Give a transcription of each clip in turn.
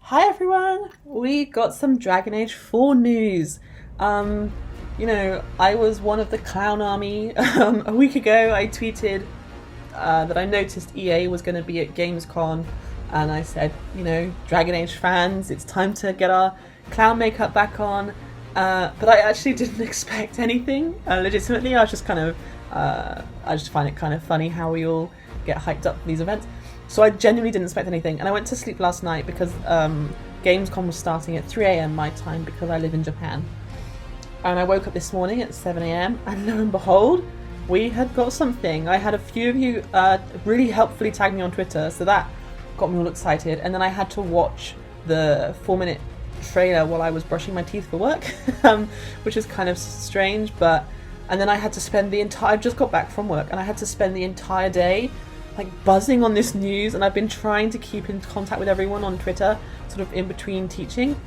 Hi everyone! We got some Dragon Age 4 news. I was one of the clown army. A week ago I tweeted that I noticed EA was going to be at Gamescom, and I said, Dragon Age fans, it's time to get our clown makeup back on. But I actually didn't expect anything. Legitimately, I was just I just find it kind of funny how we all get hyped up for these events. So I genuinely didn't expect anything, and I went to sleep last night because Gamescom was starting at 3 a.m. my time because I live in Japan. And I woke up this morning at 7 a.m. and lo and behold, we had got something. I had a few of you really helpfully tag me on Twitter, so that got me all excited. And then I had to watch the 4-minute trailer while I was brushing my teeth for work, which is kind of strange. And then I had to spend I just got back from work, and I had to spend the entire day buzzing on this news, and I've been trying to keep in contact with everyone on Twitter sort of in between teaching,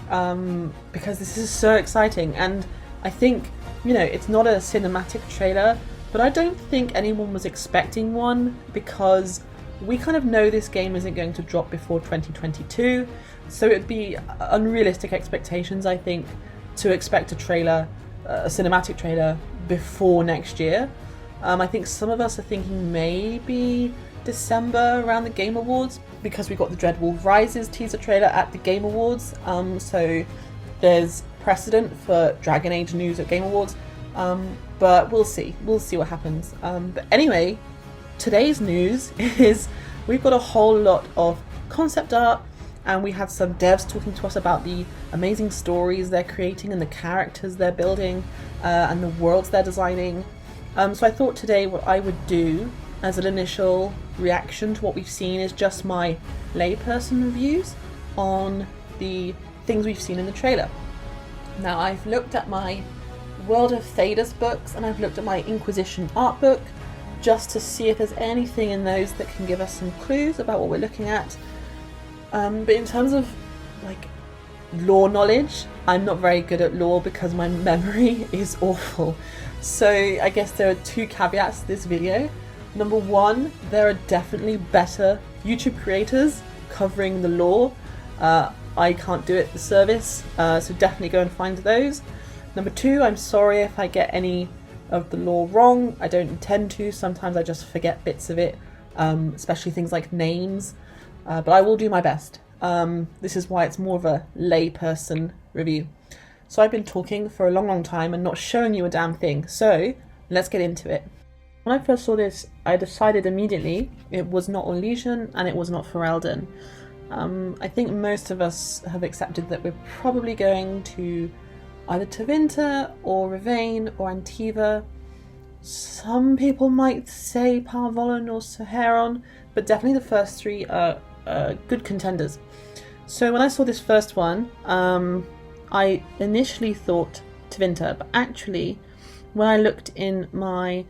because this is so exciting. And I think, it's not a cinematic trailer, but I don't think anyone was expecting one, because we kind of know this game isn't going to drop before 2022, so it'd be unrealistic expectations, I think, to expect a cinematic trailer before next year. I think some of us are thinking maybe December around the Game Awards, because we got the Dreadwolf Rises teaser trailer at the Game Awards, so there's precedent for Dragon Age news at Game Awards, but we'll see what happens. But anyway, today's news is we've got a whole lot of concept art, and we had some devs talking to us about the amazing stories they're creating and the characters they're building, and the worlds they're designing. So I thought today what I would do as an initial reaction to what we've seen is just my layperson reviews on the things we've seen in the trailer. Now, I've looked at my World of Thedas books, and I've looked at my Inquisition art book, just to see if there's anything in those that can give us some clues about what we're looking at. But in terms of lore knowledge, I'm not very good at lore because my memory is awful. So I guess there are two caveats to this video. Number one, there are definitely better YouTube creators covering the lore. I can't do it the service, so definitely go and find those. Number two, I'm sorry if I get any of the lore wrong. I don't intend to. Sometimes I just forget bits of it, especially things like names. But I will do my best. This is why it's more of a layperson review. So I've been talking for a long time and not showing you a damn thing. So let's get into it. When I first saw this, I decided immediately it was not Elysian and it was not Ferelden. I think most of us have accepted that we're probably going to either Tevinter or Rivain or Antiva. Some people might say Parvolan or Saharon, but definitely the first three are good contenders. So when I saw this first one, I initially thought Tevinter, but actually when I looked in my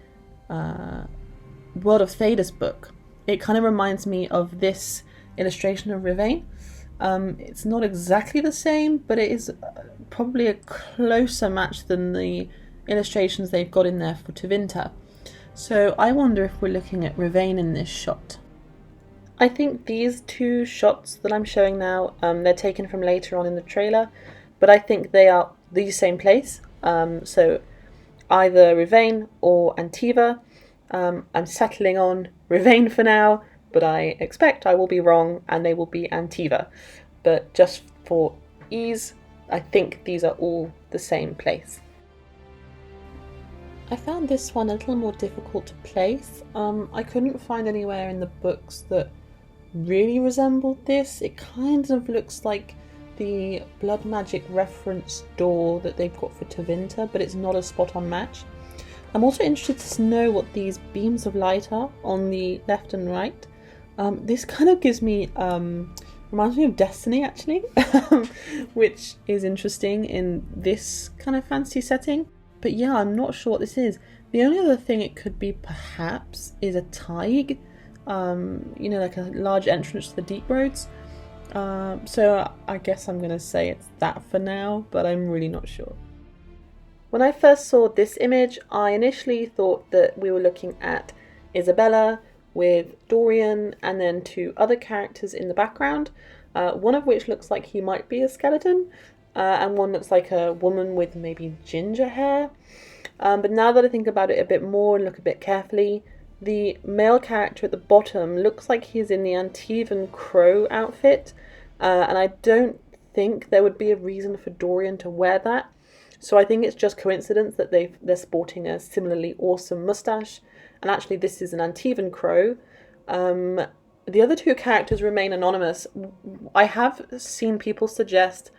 World of Thedas book, it kind of reminds me of this illustration of Rivain. It's not exactly the same, but it is probably a closer match than the illustrations they've got in there for Tevinter. So I wonder if we're looking at Rivain in this shot. I think these two shots that I'm showing now, they're taken from later on in the trailer, but I think they are the same place. So either Rivain or Antiva. I'm settling on Rivain for now, but I expect I will be wrong and they will be Antiva. But just for ease, I think these are all the same place. I found this one a little more difficult to place. I couldn't find anywhere in the books that really resembled this. It kind of looks like the blood magic reference door that they've got for Tevinter, but it's not a spot-on match. I'm also interested to know what these beams of light are on the left and right. This kind of gives me, reminds me of Destiny actually, which is interesting in this kind of fantasy setting. But yeah, I'm not sure what this is. The only other thing it could be perhaps is a Taig, like a large entrance to the deep roads. So I guess I'm going to say it's that for now, but I'm really not sure. When I first saw this image, I initially thought that we were looking at Isabella with Dorian and then 2 other characters in the background, one of which looks like he might be a skeleton, and one looks like a woman with maybe ginger hair. But now that I think about it a bit more and look a bit carefully, the male character at the bottom looks like he's in the Antivan Crow outfit, and I don't think there would be a reason for Dorian to wear that. So I think it's just coincidence that they're sporting a similarly awesome mustache, and actually this is an Antivan Crow. The other 2 characters remain anonymous. I have seen people suggest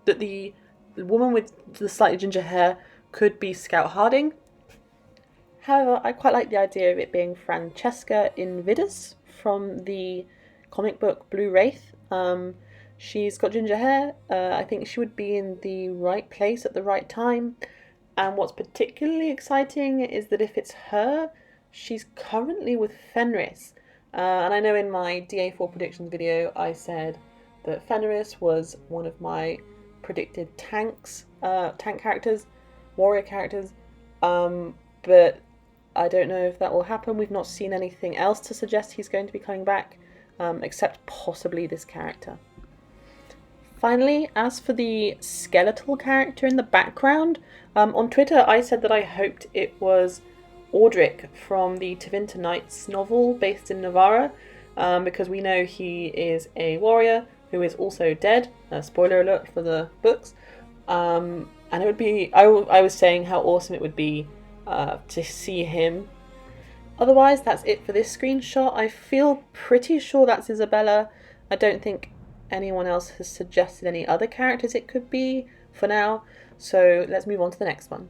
that the woman with the slightly ginger hair could be Scout Harding. However, I quite like the idea of it being Francesca Invidus from the comic book Blue Wraith. She's got ginger hair. I think she would be in the right place at the right time. And what's particularly exciting is that if it's her, she's currently with Fenris. And I know in my DA4 predictions video, I said that Fenris was one of my predicted tank characters, warrior characters. But I don't know if that will happen. We've not seen anything else to suggest he's going to be coming back, except possibly this character. Finally, as for the skeletal character in the background, on Twitter I said that I hoped it was Audric from the Tevinter Nights novel based in Navarra, because we know he is a warrior who is also dead. Spoiler alert for the books. And it would be, I was saying how awesome it would be to see him. Otherwise, that's it for this screenshot. I feel pretty sure that's Isabella. I don't think anyone else has suggested any other characters it could be for now. So let's move on to the next one.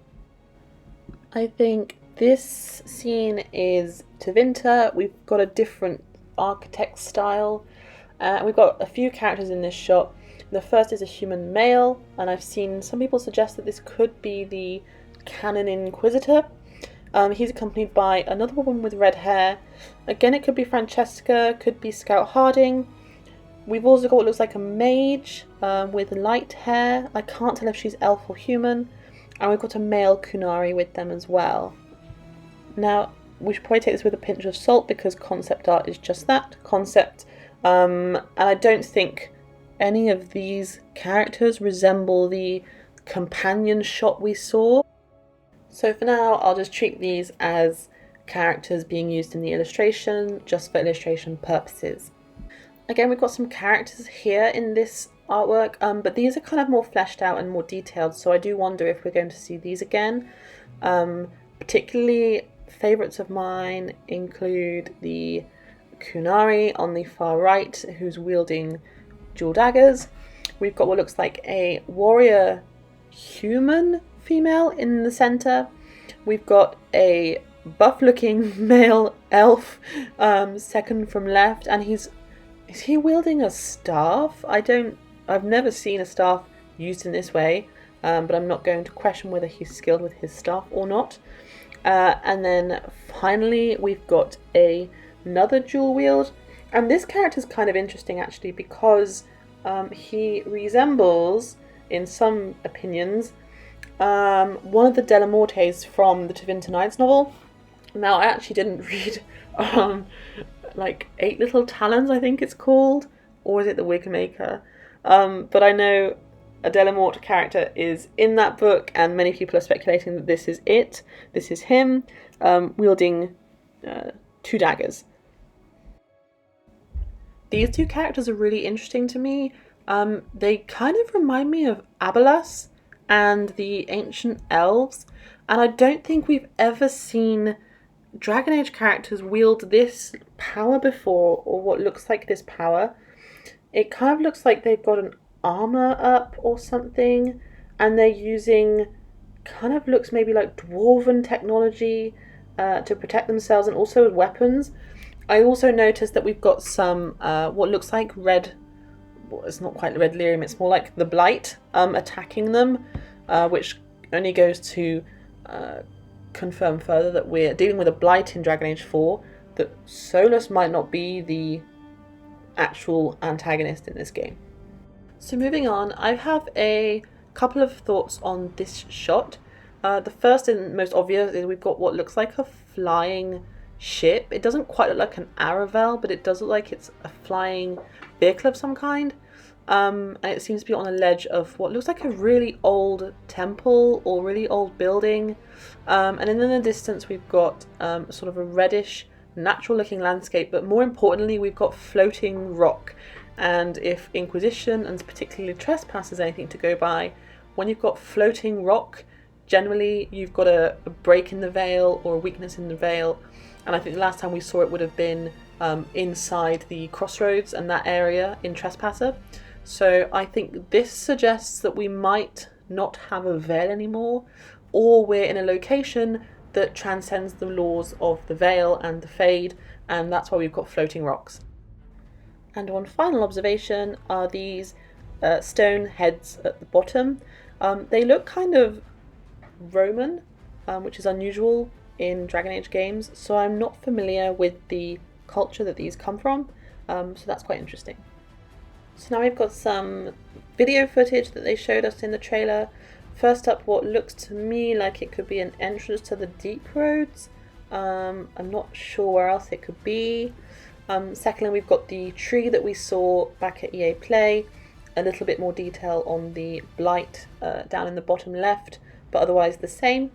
I think this scene is Tevinter. We've got a different architect style. We've got a few characters in this shot. The first is a human male, and I've seen some people suggest that this could be the Canon Inquisitor. He's accompanied by another woman with red hair. Again, it could be Francesca, could be Scout Harding. We've also got what looks like a mage with light hair. I can't tell if she's elf or human. And we've got a male Kunari with them as well. Now, we should probably take this with a pinch of salt because concept art is just that, concept. And I don't think any of these characters resemble the companion shot we saw. So for now, I'll just treat these as characters being used in the illustration, just for illustration purposes. Again, we've got some characters here in this artwork, but these are kind of more fleshed out and more detailed, so I do wonder if we're going to see these again. Particularly, favourites of mine include the Kunari on the far right, who's wielding dual daggers. We've got what looks like a warrior human female in the centre. We've got a buff-looking male elf second from left, and is he wielding a staff? I've never seen a staff used in this way, but I'm not going to question whether he's skilled with his staff or not. And then finally we've got another dual wield, and this character is kind of interesting actually because he resembles, in some opinions, one of the Delamortes from the Tevinter Nights novel. Now, I actually didn't read like 8 Little Talons, I think it's called, or is it the Wigmaker? But I know a Delamort character is in that book, and many people are speculating that this is it. This is him, wielding 2 daggers. These 2 characters are really interesting to me. They kind of remind me of Abelas and the ancient elves, and I don't think we've ever seen Dragon Age characters wield this power before, or what looks like this power. It kind of looks like they've got an armor up or something, and they're using kind of looks maybe like dwarven technology to protect themselves, and also as weapons. I also noticed that we've got some what looks like red, well, it's not quite red lyrium, it's more like the blight attacking them, which only goes to confirm further that we're dealing with a blight in Dragon Age 4, that Solus might not be the actual antagonist in this game. So moving on, I have a couple of thoughts on this shot. The first and most obvious is we've got what looks like a flying ship. It doesn't quite look like an Aravel, but it does look like it's a flying vehicle of some kind. And it seems to be on a ledge of what looks like a really old temple or really old building. And then in the distance we've got sort of a reddish, natural looking landscape, but more importantly we've got floating rock. And if Inquisition and particularly Trespass is anything to go by, when you've got floating rock, generally you've got a break in the veil or a weakness in the veil. And I think the last time we saw it would have been inside the crossroads and that area in Trespasser. So I think this suggests that we might not have a veil anymore, or we're in a location that transcends the laws of the veil and the fade, and that's why we've got floating rocks. And one final observation are these stone heads at the bottom. They look kind of Roman, which is unusual in Dragon Age games, so I'm not familiar with the culture that these come from, so that's quite interesting. So now we've got some video footage that they showed us in the trailer. First up, what looks to me like it could be an entrance to the Deep Roads. I'm not sure where else it could be. Secondly, we've got the tree that we saw back at EA Play. A little bit more detail on the blight down in the bottom left, but otherwise the same.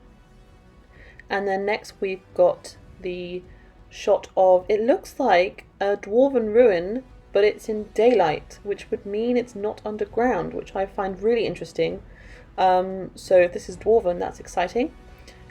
And then next we've got the shot of, it looks like a dwarven ruin, but it's in daylight, which would mean it's not underground, which I find really interesting. So if this is dwarven, that's exciting.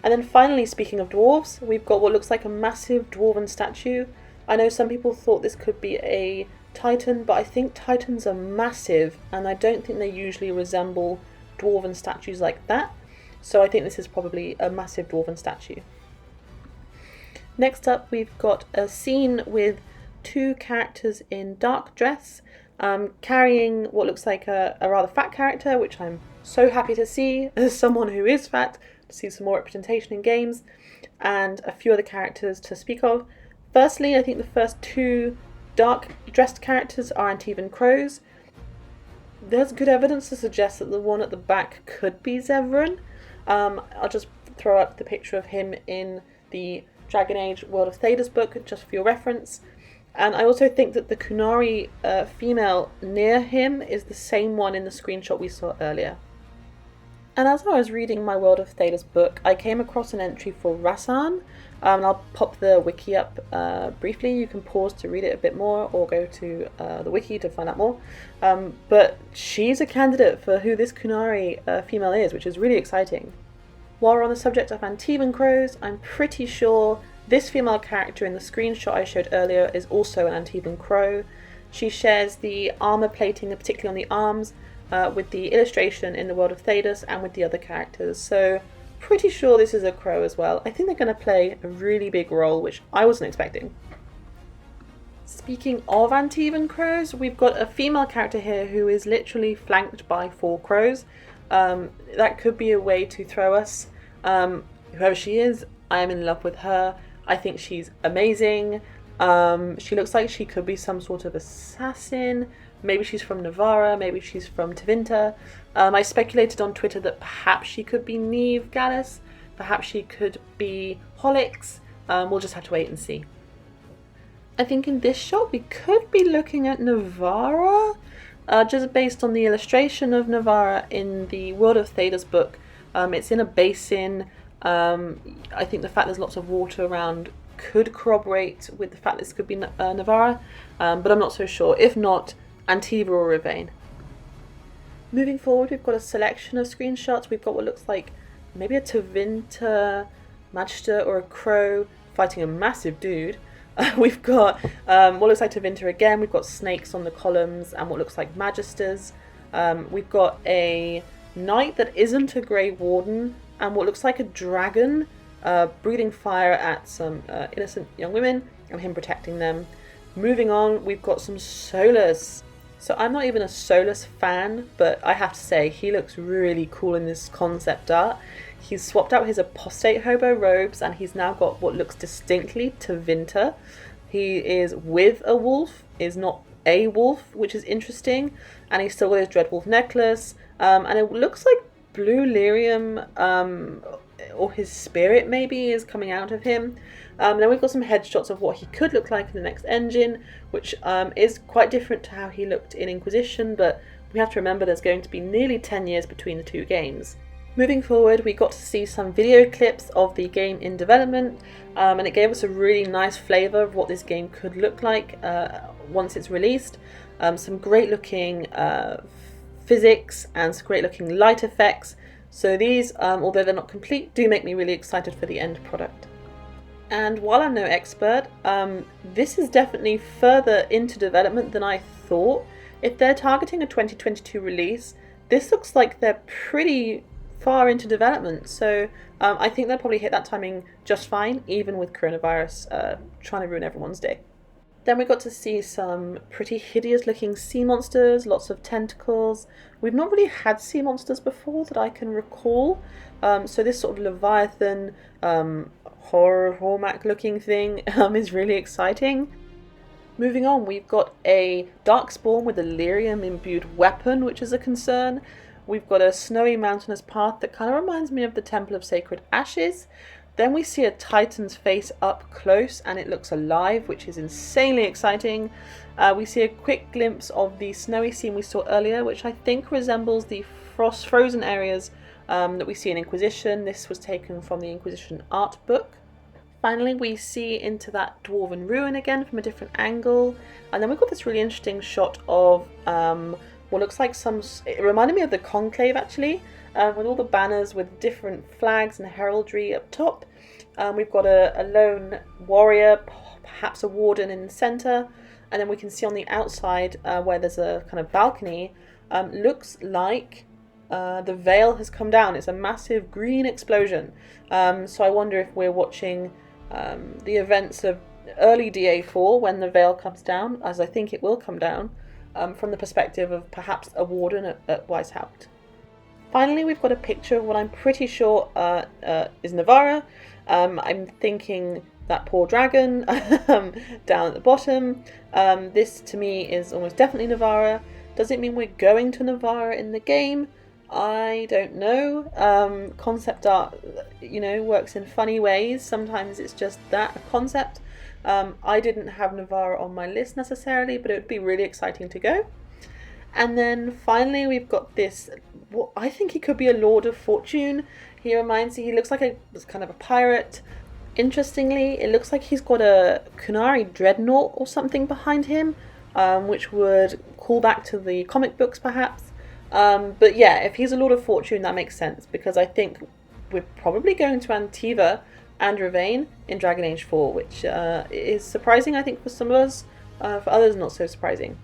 And then finally, speaking of dwarves, we've got what looks like a massive dwarven statue. I know some people thought this could be a titan, but I think titans are massive, and I don't think they usually resemble dwarven statues like that. So I think this is probably a massive dwarven statue. Next up, we've got a scene with two characters in dark dress, carrying what looks like a rather fat character, which I'm so happy to see as someone who is fat, to see some more representation in games, and a few other characters to speak of. Firstly, I think the first two dark dressed characters are Antivan crows. There's good evidence to suggest that the one at the back could be Zevran. I'll just throw up the picture of him in the Dragon Age World of Thedas book just for your reference. And I also think that the Kunari female near him is the same one in the screenshot we saw earlier. And as I was reading my World of Thedas book, I came across an entry for Rasan, and I'll pop the wiki up briefly. You can pause to read it a bit more or go to the wiki to find out more. But she's a candidate for who this Kunari female is, which is really exciting. While we're on the subject of Antivan crows, I'm pretty sure this female character in the screenshot I showed earlier is also an Antivan crow. She shares the armor plating, particularly on the arms, with the illustration in the World of Thedas and with the other characters. So pretty sure this is a crow as well. I think they're going to play a really big role, which I wasn't expecting. Speaking of Antivan crows, we've got a female character here who is literally flanked by 4 crows. That could be a way to throw us. Whoever she is, I am in love with her. I think she's amazing. She looks like she could be some sort of assassin. Maybe she's from Navarra, maybe she's from Tevinter. I speculated on Twitter that perhaps she could be Neve Gallus, perhaps she could be Holix. We'll just have to wait and see. I think in this shot we could be looking at Navarra, just based on the illustration of Navarra in the World of Thedas book. It's in a basin. I think the fact there's lots of water around could corroborate with the fact this could be Navarra, but I'm not so sure. If not, Antiva or Rivain. Moving forward, we've got a selection of screenshots. We've got what looks like maybe a Tevinter Magister or a crow fighting a massive dude. We've got what looks like Tevinter again. We've got snakes on the columns and what looks like Magisters. We've got a knight that isn't a Grey Warden and what looks like a dragon breathing fire at some innocent young women and him protecting them. Moving on, we've got some Solus. So I'm not even a Solus fan, but I have to say he looks really cool in this concept art. He's swapped out his apostate hobo robes and he's now got what looks distinctly Tevinter. He is with a wolf, is not a wolf, which is interesting, and he's still with his Dreadwolf necklace, and it looks like blue lyrium or his spirit maybe is coming out of him. Then we've got some headshots of what he could look like in the next engine, which is quite different to how he looked in Inquisition, but we have to remember there's going to be nearly 10 years between the two games. Moving forward, we got to see some video clips of the game in development, and it gave us a really nice flavour of what this game could look like once it's released. Some great looking physics and some great looking light effects. So these, although they're not complete, do make me really excited for the end product. And while I'm no expert, this is definitely further into development than I thought. If they're targeting a 2022 release, this looks like they're pretty far into development, so I think they'll probably hit that timing just fine, even with coronavirus trying to ruin everyone's day. Then we got to see some pretty hideous looking sea monsters, lots of tentacles. We've not really had sea monsters before that I can recall, so this sort of Leviathan Hormac looking thing is really exciting. Moving on, we've got a Darkspawn with a lyrium imbued weapon, which is a concern. We've got a snowy mountainous path that kind of reminds me of the Temple of Sacred Ashes. Then we see a Titan's face up close and it looks alive, which is insanely exciting. We see a quick glimpse of the snowy scene we saw earlier, which I think resembles the frozen areas that we see in Inquisition. This was taken from the Inquisition art book. Finally, we see into that dwarven ruin again from a different angle. And then we've got this really interesting shot of what looks like it reminded me of the Conclave actually, with all the banners with different flags and heraldry up top. We've got a lone warrior, perhaps a warden in the centre, and then we can see on the outside where there's a kind of balcony, looks like the veil has come down. It's a massive green explosion. So I wonder if we're watching the events of early DA4 when the veil comes down, as I think it will come down, from the perspective of perhaps a warden at Weishaupt. Finally, we've got a picture of what I'm pretty sure is Navarra. I'm thinking that poor dragon down at the bottom. This to me is almost definitely Navarra. Does it mean we're going to Navarra in the game? I don't know. Concept art, works in funny ways. Sometimes it's just that, a concept. I didn't have Navarra on my list necessarily, but it would be really exciting to go. And then finally we've got this, what I think he could be a Lord of Fortune. He looks like a kind of a pirate. Interestingly, it looks like he's got a Kunari dreadnought or something behind him, which would call back to the comic books perhaps. But yeah, if he's a Lord of Fortune, that makes sense, because I think we're probably going to Antiva and Ravain in Dragon Age 4, which is surprising, I think, for some of us. For others, not so surprising.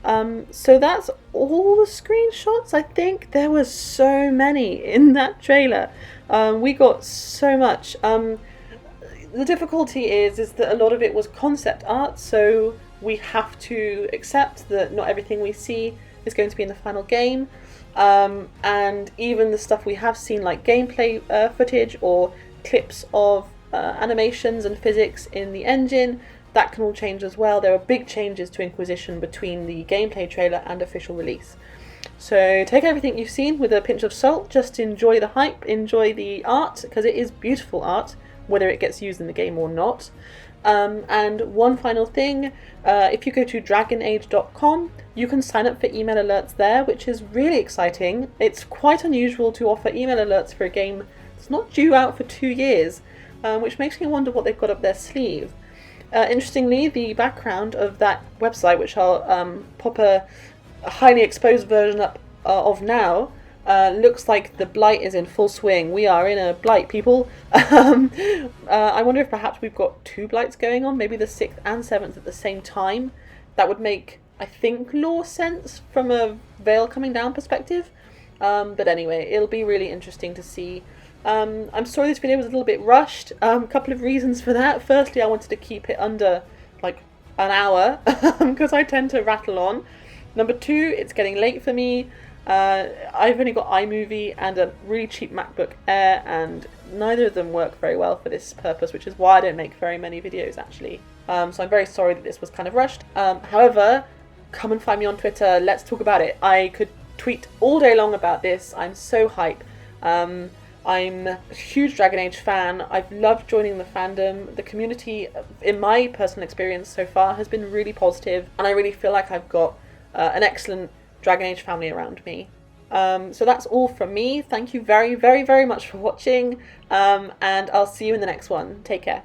So that's all the screenshots. I think there was so many in that trailer. We got so much. The difficulty is that a lot of it was concept art, so we have to accept that not everything we see is going to be in the final game. And even the stuff we have seen, like gameplay footage or clips of animations and physics in the engine, that can all change as well. There are big changes to Inquisition between the gameplay trailer and official release. So take everything you've seen with a pinch of salt, just enjoy the hype, enjoy the art, because it is beautiful art, whether it gets used in the game or not. And one final thing, if you go to dragonage.com, you can sign up for email alerts there, which is really exciting. It's quite unusual to offer email alerts for a game that's not due out for 2 years, which makes me wonder what they've got up their sleeve. Interestingly, the background of that website, which I'll pop a highly exposed version up of now, looks like the blight is in full swing. We are in a blight, people. I wonder if perhaps we've got 2 blights going on, maybe the 6th and 7th at the same time. That would make, I think, lore sense from a veil coming down perspective. But anyway, it'll be really interesting to see. I'm sorry this video was a little bit rushed. A couple of reasons for that. Firstly, I wanted to keep it under like an hour because I tend to rattle on. Number 2, it's getting late for me. I've only got iMovie and a really cheap MacBook Air, and neither of them work very well for this purpose, which is why I don't make very many videos actually. So I'm very sorry that this was kind of rushed. However, come and find me on Twitter. Let's talk about it. I could tweet all day long about this. I'm so hype. I'm a huge Dragon Age fan. I've loved joining the fandom. The community, in my personal experience so far, has been really positive, and I really feel like I've got an excellent Dragon Age family around me. So that's all from me. Thank you very, very, very much for watching, and I'll see you in the next one. Take care.